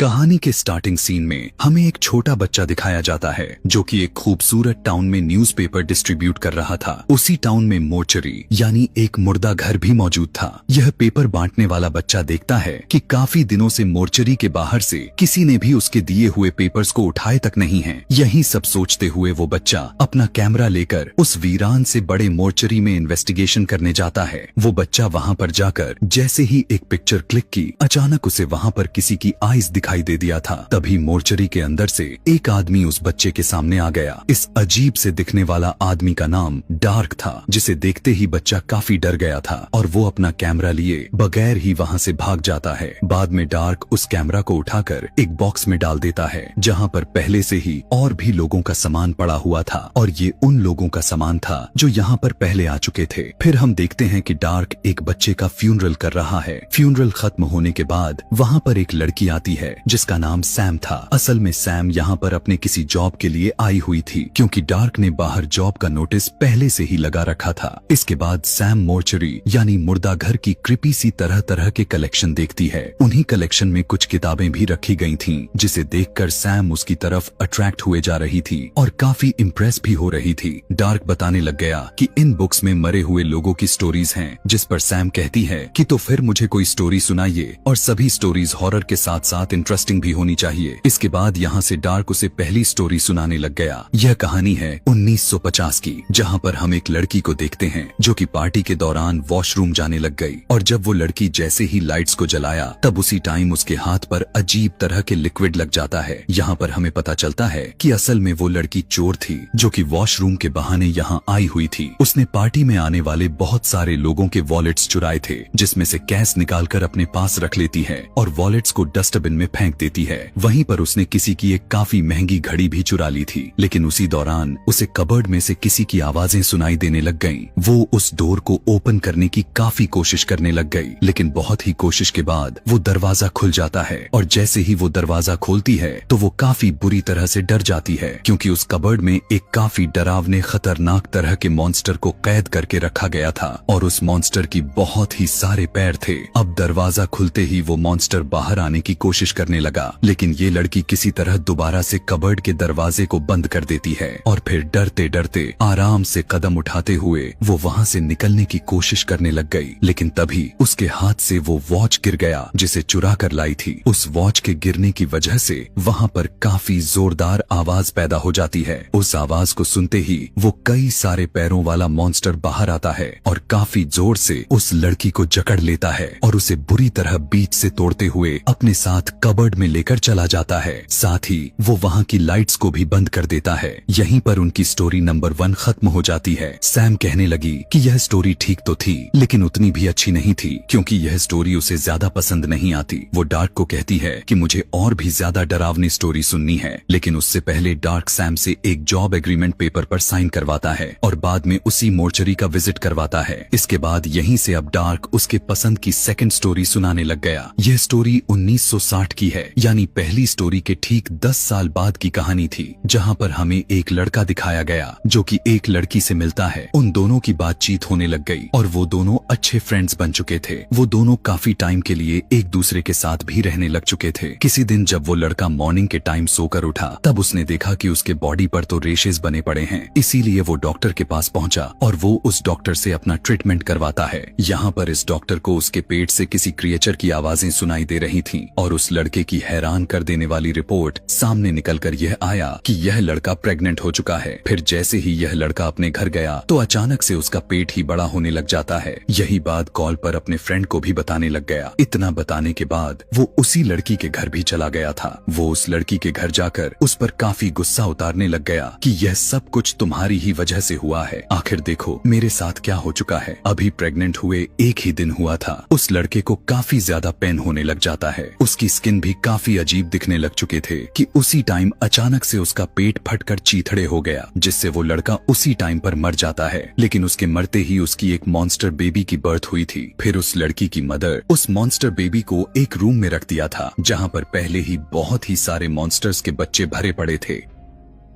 कहानी के starting scene में हमें एक छोटा बच्चा दिखाया जाता है जो कि एक खूबसूरत टाउन में न्यूज़पेपर डिस्ट्रीब्यूट कर रहा था। उसी टाउन में मोर्चरी यानी एक मुर्दा घर भी मौजूद था। यह पेपर बांटने वाला बच्चा देखता है कि काफी दिनों से मोर्चरी के बाहर से किसी ने भी उसके दिए हुए पेपर्स को उठाए तक नहीं है। यही सब सोचते हुए वो बच्चा अपना कैमरा लेकर उस वीरान से बड़े मोर्चरी में इन्वेस्टिगेशन करने जाता है। वो बच्चा वहाँ पर जाकर जैसे ही एक पिक्चर क्लिक की, अचानक उसे वहाँ पर किसी की आईज दिखाई दे दिया था। तभी मोर्चरी के अंदर से एक आदमी उस बच्चे के सामने आ गया। इस अजीब से दिखने वाला आदमी का नाम डार्क था, जिसे देखते ही बच्चा काफी डर गया था और वो अपना कैमरा लिए बगैर ही वहाँ से भाग जाता है। बाद में डार्क उस कैमरा को उठाकर एक बॉक्स में डाल देता है जहाँ पर पहले से ही और भी लोगों का सामान पड़ा हुआ था और ये उन लोगों का सामान था जो यहाँ पर पहले आ चुके थे। फिर हम देखते हैं कि डार्क एक बच्चे का फ्यूनरल कर रहा है। फ्यूनरल खत्म होने के बाद वहाँ पर एक लड़की आती है जिसका नाम सैम था। असल में सैम यहाँ पर अपने किसी जॉब के लिए आई हुई थी क्योंकि डार्क ने बाहर जॉब का नोटिस पहले से ही लगा रखा था। इसके बाद सैम मोर्चरी यानी मुर्दा घर की क्रिपी सी तरह तरह के कलेक्शन देखती है। उन्हीं कलेक्शन में कुछ किताबें भी रखी गई थीं, जिसे देखकर सैम उसकी तरफ अट्रैक्ट हुए जा रही थी और काफी इम्प्रेस भी हो रही थी। डार्क बताने लग गया कि इन बुक्स में मरे हुए लोगों की स्टोरीज हैं, जिस पर सैम कहती है कि तो फिर मुझे कोई स्टोरी सुनाइए और सभी स्टोरीज हॉरर के साथ साथ इंटरेस्टिंग भी होनी चाहिए। इसके बाद यहाँ से डार्क उसे पहली स्टोरी सुनाने लग गया। यह कहानी है 1950 की, जहाँ पर हम एक लड़की को देखते हैं जो कि पार्टी के दौरान वॉशरूम जाने लग गई और जब वो लड़की जैसे ही लाइट्स को जलाया तब उसी टाइम उसके हाथ पर अजीब तरह के लिक्विड लग जाता है। यहाँ पर हमें पता चलता है कि असल में वो लड़की चोर थी जो कि वॉशरूम के बहाने यहाँ आई हुई थी। उसने पार्टी में आने वाले बहुत सारे लोगों के वॉलेट्स चुराए थे, जिसमें से कैश निकालकर अपने पास रख लेती है और वॉलेट्स को डस्टबिन में फेंक देती है। वहीं पर उसने किसी की एक काफी महंगी घड़ी भी चुरा ली थी, लेकिन उसी दौरान उसे कबर्ड में से किसी की आवाजें सुनाई देने लग गईं। वो उस डोर को ओपन करने की काफी कोशिश करने लग गई, लेकिन बहुत ही कोशिश के बाद वो दरवाजा खुल जाता है और जैसे ही वो दरवाजा खोलती है तो वो काफी बुरी तरह से डर जाती है क्योंकि उस कबर्ड में एक काफी डरावने खतरनाक तरह के मॉन्स्टर को कैद करके रखा गया था और उस मॉन्स्टर की बहुत ही सारे पैर थे। अब दरवाजा खुलते ही वो मॉन्स्टर बाहर आने की कोशिश करने लगा, लेकिन ये लड़की किसी तरह दोबारा से कबर्ड के दरवाजे को बंद कर देती है और फिर डरते डरते आराम से कदम उठाते हुए वो वहाँ से निकलने की कोशिश करने लग गई। लेकिन तभी उसके हाथ से वो वॉच गिर गया जिसे चुरा कर लाई थी। उस वॉच के गिरने की वजह से वहाँ पर काफी जोरदार आवाज पैदा हो जाती है। उस आवाज को सुनते ही वो कई सारे पैरों वाला मॉन्स्टर बाहर आता है और काफी जोर से उस लड़की को जकड़ लेता है और उसे बुरी तरह बीच से तोड़ते हुए अपने साथ कबर्ड में लेकर चला जाता है। साथ ही वो वहाँ की लाइट्स को भी बंद कर देता है। यहीं पर उनकी स्टोरी नंबर 1 खत्म हो जाती है। सैम कहने लगी कि यह स्टोरी ठीक तो थी, लेकिन उतनी भी अच्छी नहीं थी क्योंकि यह स्टोरी उसे ज्यादा पसंद नहीं आती। वो डार्क को कहती है कि मुझे और भी ज्यादा डरावनी स्टोरी सुननी है, लेकिन उससे पहले डार्क सैम से एक जॉब एग्रीमेंट पेपर पर साइन करवाता है और बाद में उसी मोर्चरी का विजिट करवाता है। इसके बाद यहीं से अब डार्क उसके पसंद की सेकंड स्टोरी सुनाने लग गया। यह स्टोरी 1960 की है, यानी पहली स्टोरी के ठीक 10 साल बाद की कहानी थी, जहाँ पर हमें एक लड़का दिखाया गया जो कि एक लड़की से मिलता है। उन दोनों की बातचीत होने लग गई और वो दोनों अच्छे फ्रेंड्स बन चुके थे। वो दोनों काफी टाइम के लिए एक दूसरे के साथ भी रहने लग चुके थे। किसी दिन जब वो लड़का मॉर्निंग के टाइम सोकर उठा तब उसने देखा कि उसके बॉडी पर तो रेशेस बने पड़े हैं। इसीलिए वो डॉक्टर के पास पहुंचा और वो उस डॉक्टर से अपना ट्रीटमेंट करवाता है। यहाँ पर इस डॉक्टर को उसके पेट से किसी क्रिएचर की आवाजें सुनाई दे रही थीं और उस लड़के की हैरान कर देने वाली रिपोर्ट सामने निकलकर यह आया कि यह लड़का प्रेग्नेंट हो चुका है। फिर जैसे ही यह लड़का अपने घर गया तो अचानक से उसका पेट ही बड़ा होने लग जाता है। यही बात कॉल पर अपने फ्रेंड को भी बताने लग गया। इतना बताने के बाद वो उसी लड़की के घर भी चला गया था। वो उस लड़की के घर जाकर उस पर काफी गुस्सा उतारने लग गया कि यह सब कुछ तुम्हारी ही वजह से हुआ है। आखिर देखो मेरे साथ क्या हो चुका है। अभी प्रेग्नेंट हुए एक ही दिन हुआ था। उस लड़के को काफी ज्यादा पेन होने लग जाता है। उसकी स्किन भी काफी अजीब दिखने लग चुके थे कि उसी टाइम अचानक से उसका पेट फटकर चीथड़े हो गया, जिससे वो लड़का उसी टाइम पर मर जाता है। लेकिन उसके मरते ही उसकी एक मॉन्स्टर बेबी की बर्थ हुई थी। फिर उस लड़की की मदर उस मॉन्स्टर बेबी को एक रूम में रख दिया था जहाँ पर पहले ही बहुत ही सारे मॉन्स्टर्स के बच्चे भरे पड़े थे।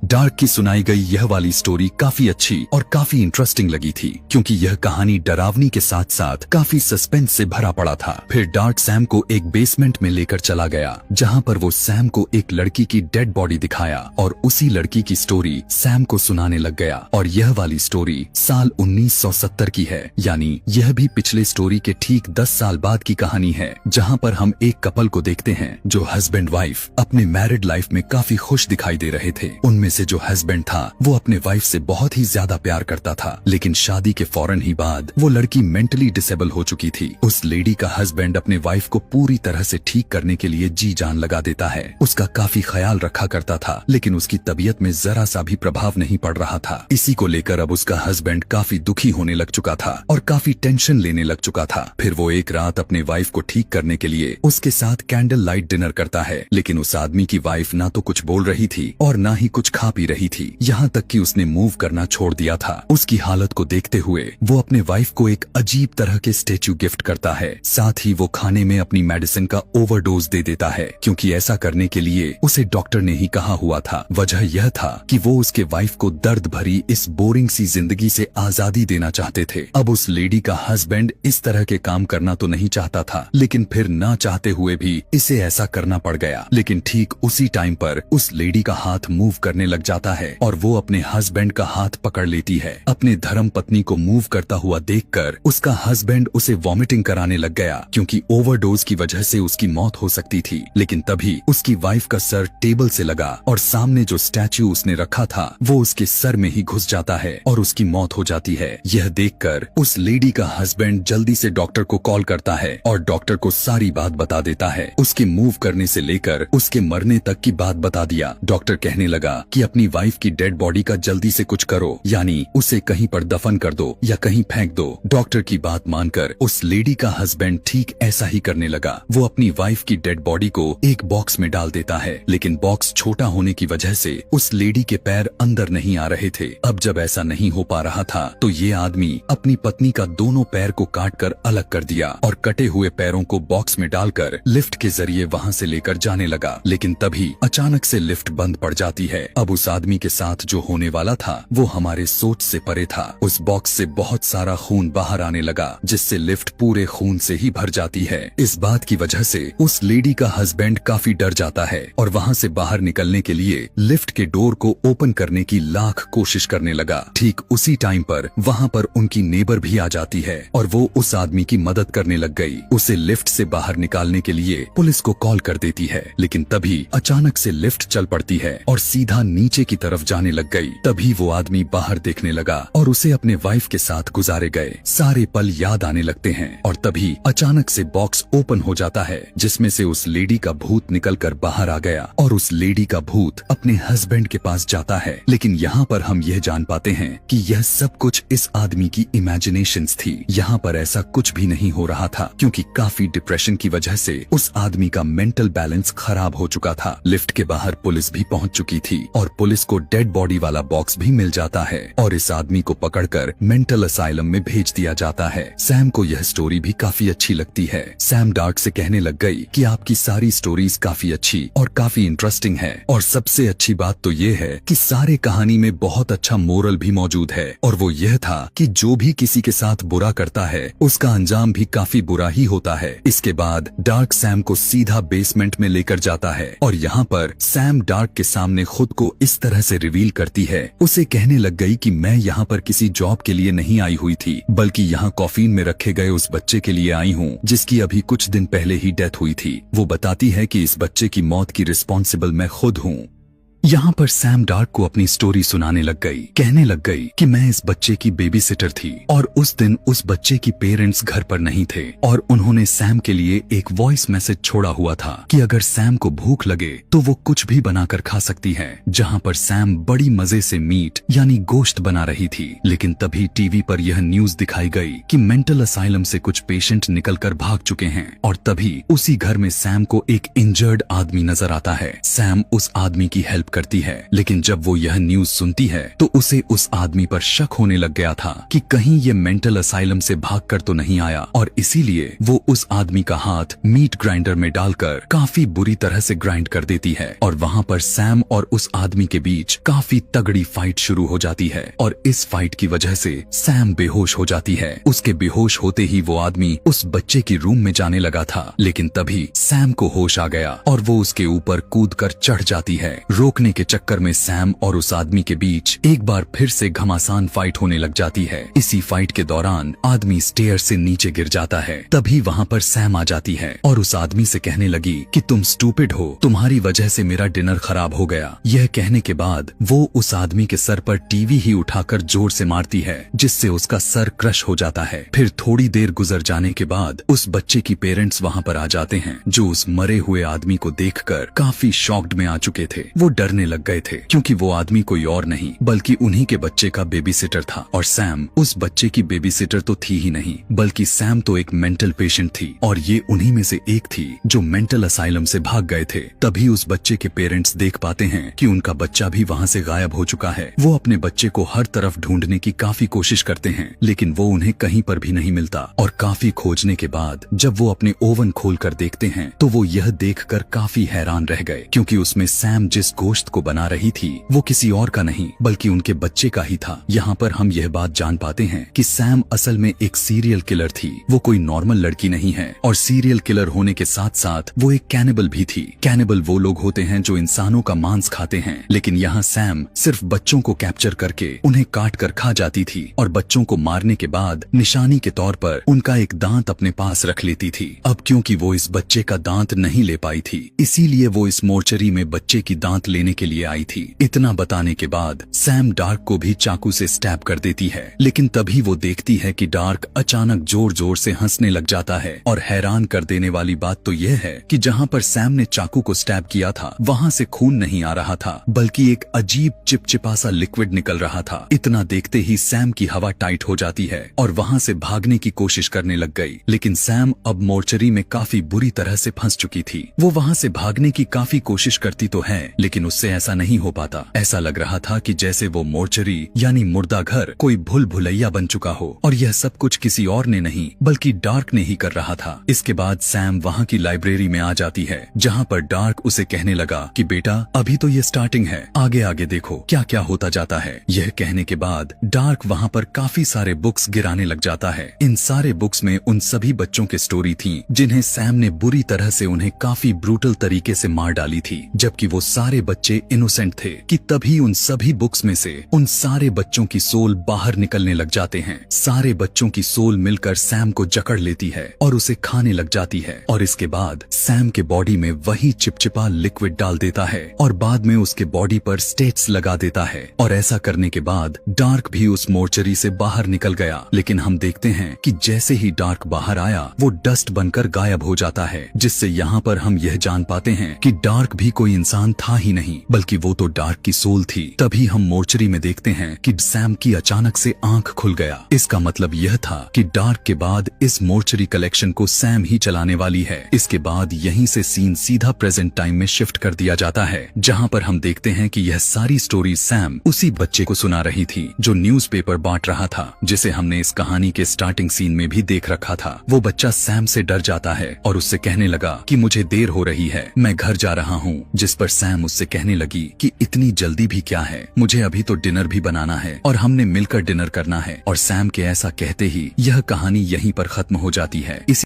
डार्क की सुनाई गई यह वाली स्टोरी काफी अच्छी और काफी इंटरेस्टिंग लगी थी, क्योंकि यह कहानी डरावनी के साथ साथ काफी सस्पेंस से भरा पड़ा था। फिर डार्क सैम को एक बेसमेंट में लेकर चला गया, जहाँ पर वो सैम को एक लड़की की डेड बॉडी दिखाया और उसी लड़की की स्टोरी सैम को सुनाने लग गया। और यह वाली स्टोरी साल 1970 की है, यानी यह भी पिछले स्टोरी के ठीक 10 साल बाद की कहानी है, जहाँ पर हम एक कपल को देखते हैं जो हस्बैंड वाइफ अपने मैरिड लाइफ में काफी खुश दिखाई दे रहे थे। उनमें से जो हस्बैंड था वो अपने वाइफ से बहुत ही ज्यादा प्यार करता था, लेकिन शादी के फौरन ही बाद वो लड़की मेंटली डिसेबल हो चुकी थी। उस लेडी का हस्बैंड अपने वाइफ को पूरी तरह से ठीक करने के लिए जी जान लगा देता है, उसका काफी ख्याल रखा करता था, लेकिन उसकी तबीयत में जरा सा भी प्रभाव नहीं पड़ रहा था। इसी को लेकर अब उसका हस्बैंड काफी दुखी होने लग चुका था और काफी टेंशन लेने लग चुका था। फिर वो एक रात अपने वाइफ को ठीक करने के लिए उसके साथ कैंडल लाइट डिनर करता है, लेकिन उस आदमी की वाइफ ना तो कुछ बोल रही थी और ना ही कुछ खा पी रही थी, यहाँ तक कि उसने मूव करना छोड़ दिया था। उसकी हालत को देखते हुए वो अपने वाइफ को एक अजीब तरह के स्टेच्यू गिफ्ट करता है, साथ ही वो खाने में अपनी मेडिसिन का ओवरडोज दे देता है, क्योंकि ऐसा करने के लिए उसे डॉक्टर ने ही कहा हुआ था। वजह यह था कि वो उसके वाइफ को दर्द भरी इस बोरिंग सी जिंदगी से आजादी देना चाहते थे। अब उस लेडी का हस्बैंड इस तरह के काम करना तो नहीं चाहता था, लेकिन फिर ना चाहते हुए भी इसे ऐसा करना पड़ गया। लेकिन ठीक उसी टाइम पर उस लेडी का हाथ मूव करने लग जाता है और वो अपने हस्बैंड का हाथ पकड़ लेती है। अपने धर्म पत्नी को मूव करता हुआ देखकर उसका हस्बैंड उसे वॉमिटिंग कराने लग गया, क्योंकि ओवरडोज की वजह से उसकी मौत हो सकती थी। लेकिन तभी उसकी वाइफ का सर टेबल से लगा और सामने जो स्टैच्यू उसने रखा था वो उसके सर में ही घुस जाता है और उसकी मौत हो जाती है। यह देखकर उस लेडी का हस्बैंड जल्दी से डॉक्टर को कॉल करता है और डॉक्टर को सारी बात बता देता है, उसके मूव करने से लेकर उसके मरने तक की बात बता दिया। डॉक्टर कहने लगा कि अपनी वाइफ की डेड बॉडी का जल्दी से कुछ करो, यानी उसे कहीं पर दफन कर दो या कहीं फेंक दो। डॉक्टर की बात मानकर उस लेडी का हस्बैंड ठीक ऐसा ही करने लगा। वो अपनी वाइफ की डेड बॉडी को एक बॉक्स में डाल देता है, लेकिन बॉक्स छोटा होने की वजह से उस लेडी के पैर अंदर नहीं आ रहे थे। अब जब ऐसा नहीं हो पा रहा था तो ये आदमी अपनी पत्नी का दोनों पैर को काट कर अलग कर दिया और कटे हुए पैरों को बॉक्स में डालकर लिफ्ट के जरिए वहाँ से लेकर जाने लगा। लेकिन तभी अचानक से लिफ्ट बंद पड़ जाती है। अब उस आदमी के साथ जो होने वाला था वो हमारे सोच से परे था। उस बॉक्स से बहुत सारा खून बाहर आने लगा, जिससे लिफ्ट पूरे खून से ही भर जाती है। इस बात की वजह से उस लेडी का हस्बैंड काफी डर जाता है और वहाँ से बाहर निकलने के लिए लिफ्ट के डोर को ओपन करने की लाख कोशिश करने लगा। ठीक उसी टाइम पर वहाँ पर उनकी नेबर भी आ जाती है और वो उस आदमी की मदद करने लग गई। उसे लिफ्ट से बाहर निकालने के लिए पुलिस को कॉल कर देती है, लेकिन तभी अचानक से लिफ्ट चल पड़ती है और सीधा नीचे की तरफ जाने लग गई। तभी वो आदमी बाहर देखने लगा और उसे अपने वाइफ के साथ गुजारे गए सारे पल याद आने लगते हैं। और तभी अचानक से बॉक्स ओपन हो जाता है, जिसमें से उस लेडी का भूत निकलकर बाहर आ गया और उस लेडी का भूत अपने हस्बैंड के पास जाता है। लेकिन यहाँ पर हम यह जान पाते हैं कि यह सब कुछ इस आदमी की इमेजिनेशंस थी। यहाँ पर ऐसा कुछ भी नहीं हो रहा था, क्योंकि काफी डिप्रेशन की वजह से उस आदमी का मेंटल बैलेंस खराब हो चुका था। लिफ्ट के बाहर पुलिस भी पहुंच चुकी थी और पुलिस को डेड बॉडी वाला बॉक्स भी मिल जाता है और इस आदमी को पकड़कर मेंटल असाइलम में भेज दिया जाता है। सैम को यह स्टोरी भी काफी अच्छी लगती है। सैम डार्क से कहने लग गई कि आपकी सारी स्टोरीज काफी अच्छी और काफी इंटरेस्टिंग है, और सबसे अच्छी बात तो ये है कि सारे कहानी में बहुत अच्छा मोरल भी मौजूद है, और वो यह था कि जो भी किसी के साथ बुरा करता है उसका अंजाम भी काफी बुरा ही होता है। इसके बाद डार्क सैम को सीधा बेसमेंट में लेकर जाता है और यहाँ पर सैम डार्क के सामने खुद को इस तरह से रिवील करती है। उसे कहने लग गई कि मैं यहाँ पर किसी जॉब के लिए नहीं आई हुई थी, बल्कि यहाँ कॉफिन में रखे गए उस बच्चे के लिए आई हूँ जिसकी अभी कुछ दिन पहले ही डेथ हुई थी। वो बताती है कि इस बच्चे की मौत की रिस्पॉन्सिबल मैं खुद हूँ। यहाँ पर सैम डार्क को अपनी स्टोरी सुनाने लग गई, कहने लग गई कि मैं इस बच्चे की बेबी सिटर थी और उस दिन उस बच्चे की पेरेंट्स घर पर नहीं थे और उन्होंने सैम के लिए एक वॉइस मैसेज छोड़ा हुआ था कि अगर सैम को भूख लगे तो वो कुछ भी बनाकर खा सकती है। जहाँ पर सैम बड़ी मजे से मीट यानी गोश्त बना रही थी, लेकिन तभी टीवी पर यह न्यूज दिखाई गई कि मेंटल असाइलम से कुछ पेशेंट निकलकर भाग चुके हैं और तभी उसी घर में सैम को एक इंजर्ड आदमी नजर आता है। सैम उस आदमी की हेल्प करती है। लेकिन जब वो यह न्यूज सुनती है तो उसे उस आदमी पर शक होने लग गया था कि कहीं ये मेंटल असाइलम से भागकर तो नहीं आया, और इसीलिए वो उस आदमी का हाथ मीट ग्राइंडर में डालकर काफी बुरी तरह से ग्राइंड कर देती है। और वहाँ पर सैम और उस आदमी के बीच काफी तगड़ी फाइट शुरू हो जाती है, और इस फाइट की वजह से सैम बेहोश हो जाती है। उसके बेहोश होते ही वो आदमी उस बच्चे की रूम में जाने लगा था, लेकिन तभी सैम को होश आ गया और वो उसके ऊपर कूदकर चढ़ जाती है। रोकने के चक्कर में सैम और उस आदमी के बीच एक बार फिर से घमासान फाइट होने लग जाती है। इसी फाइट के दौरान आदमी स्टेयर से नीचे गिर जाता है। तभी वहाँ पर सैम आ जाती है और उस आदमी से कहने लगी कि तुम स्टूपिड हो, तुम्हारी वजह से मेरा डिनर खराब हो गया। यह कहने के बाद वो उस आदमी के सर पर टीवी ही उठाकर जोर से मारती है, जिससे उसका सर क्रश हो जाता है। फिर थोड़ी देर गुजर जाने के बाद उस बच्चे की पेरेंट्स वहाँ पर आ जाते हैं, जो उस मरे हुए आदमी को देखकर काफी शॉक्ड में आ चुके थे। वो डरने लग गए थे क्योंकि वो आदमी कोई और नहीं बल्कि उन्हीं के बच्चे का बेबीसिटर था, और सैम उस बच्चे की बेबीसिटर तो थी ही नहीं बल्कि सैम तो एक मेंटल पेशेंट थी, और ये उन्हीं में से एक थी जो मेंटल असाइलम से भाग गए थे। तभी उस बच्चे के पेरेंट्स देख पाते हैं कि उनका बच्चा भी वहाँ से गायब हो चुका है। वो अपने बच्चे को हर तरफ ढूंढने की काफी कोशिश करते हैं, लेकिन वो उन्हें कहीं पर भी नहीं मिलता। और काफी खोजने के बाद जब वो अपने ओवन खोल कर देखते हैं तो वो यह देखकर काफी हैरान रह गए, क्योंकि उसमें सैम जिस गोश्त को बना रही थी वो किसी और का नहीं बल्कि उनके बच्चे का ही था। यहाँ पर हम यह बात जान पाते हैं कि सैम असल में एक सीरियल किलर थी। वो कोई नॉर्मल लड़की नहीं है, और सीरियल किलर होने के साथ साथ वो एक कैनिबल भी थी। कैनिबल वो लोग होते हैं जो इंसानों का मांस खाते हैं, लेकिन यहाँ सैम सिर्फ बच्चों को कैप्चर करके उन्हें काट कर खा जाती थी, और बच्चों को मारने के बाद निशानी के तौर पर उनका एक दांत अपने पास रख लेती थी। अब क्योंकि वो इस बच्चे का दांत नहीं ले पाई थी, इसीलिए वो इस मोर्चरी में बच्चे की दांत लेने के लिए आई थी। इतना बताने के बाद सैम डार्क को भी चाकू से स्टैब कर देती है, लेकिन तभी वो देखती है कि डार्क अचानक जोर जोर से हंसने लग जाता है। और हैरान कर देने वाली बात तो यह है कि जहाँ पर सैम ने चाकू को स्टैब किया था वहाँ से खून नहीं आ रहा था, बल्कि एक अजीब चिपचिपा सा लिक्विड निकल रहा था। इतना देखते ही सैम की हवा टाइट हो जाती है और वहाँ से भागने की कोशिश करने लग गई, लेकिन सैम अब मोर्चरी में काफी बुरी तरह से फंस चुकी थी। वो वहाँ से भागने की काफी कोशिश करती तो है, लेकिन उससे ऐसा नहीं हो पाता। ऐसा लग रहा था कि जैसे वो मोर्चरी यानी मुर्दा घर कोई भूल भुलैया बन चुका हो, और यह सब कुछ किसी और ने नहीं बल्कि डार्क ने ही कर रहा था। इसके बाद सैम वहाँ की लाइब्रेरी में आ जाती है, जहाँ पर डार्क उसे कहने लगा कि बेटा अभी तो ये स्टार्टिंग है, आगे आगे देखो क्या क्या होता जाता है। यह कहने के बाद डार्क वहाँ पर काफी सारे बुक्स गिराने लग जाता है। इन सारे बुक्स में उन सभी बच्चों की स्टोरी थी जिन्हें सैम ने बुरी तरह से उन्हें काफी ब्रूटल तरीके से मार डाली थी, जबकि वो सारे बच्चे इनोसेंट थे। कि तभी उन सभी बुक्स में से उन सारे बच्चों की सोल बाहर निकलने लग जाते हैं। सारे बच्चों की सोल मिलकर सैम को जकड़ लेती है और उसे खाने लग जाती है, और इसके बाद सैम के बॉडी में वही चिपचिपा लिक्विड डाल देता है और बाद में उसके बॉडी पर स्टेट्स लगा देता है। और ऐसा करने के बाद डार्क भी उस मोर्चरी से बाहर निकल गया, लेकिन हम देखते हैं कि जैसे ही डार्क बाहर आया वो डस्ट बनकर गायब हो जाता है, जिससे यहाँ पर हम यह जान पाते हैं कि डार्क भी कोई इंसान था ही नहीं बल्कि वो तो डार्क की सोल थी। तभी हम मोर्चरी में देखते हैं कि सैम की अचानक से आंख खुल गया। इसका मतलब यह था कि डार्क के बाद इस मोर्चरी कलेक्शन को सैम ही चलाने वाली है। इसके बाद यहीं से सीन सीधा प्रेजेंट टाइम में शिफ्ट कर दिया जाता है, जहाँ पर हम देखते हैं कि यह सारी स्टोरी सैम उसी बच्चे को सुना रही थी जो न्यूज़पेपर बांट रहा था, जिसे हमने इस कहानी के स्टार्टिंग सीन में भी देख रखा था। वो बच्चा सैम से डर जाता है और उससे कहने लगा कि मुझे देर हो रही है, मैं घर जा रहा हूँ, जिस पर सैम उससे कहने लगी कि इतनी जल्दी भी क्या है, मुझे अभी तो डिनर भी बनाना है और हमने मिलकर डिनर करना है। और सैम के ऐसा कहते ही यह कहानी यहीं पर खत्म हो जाती है। इसी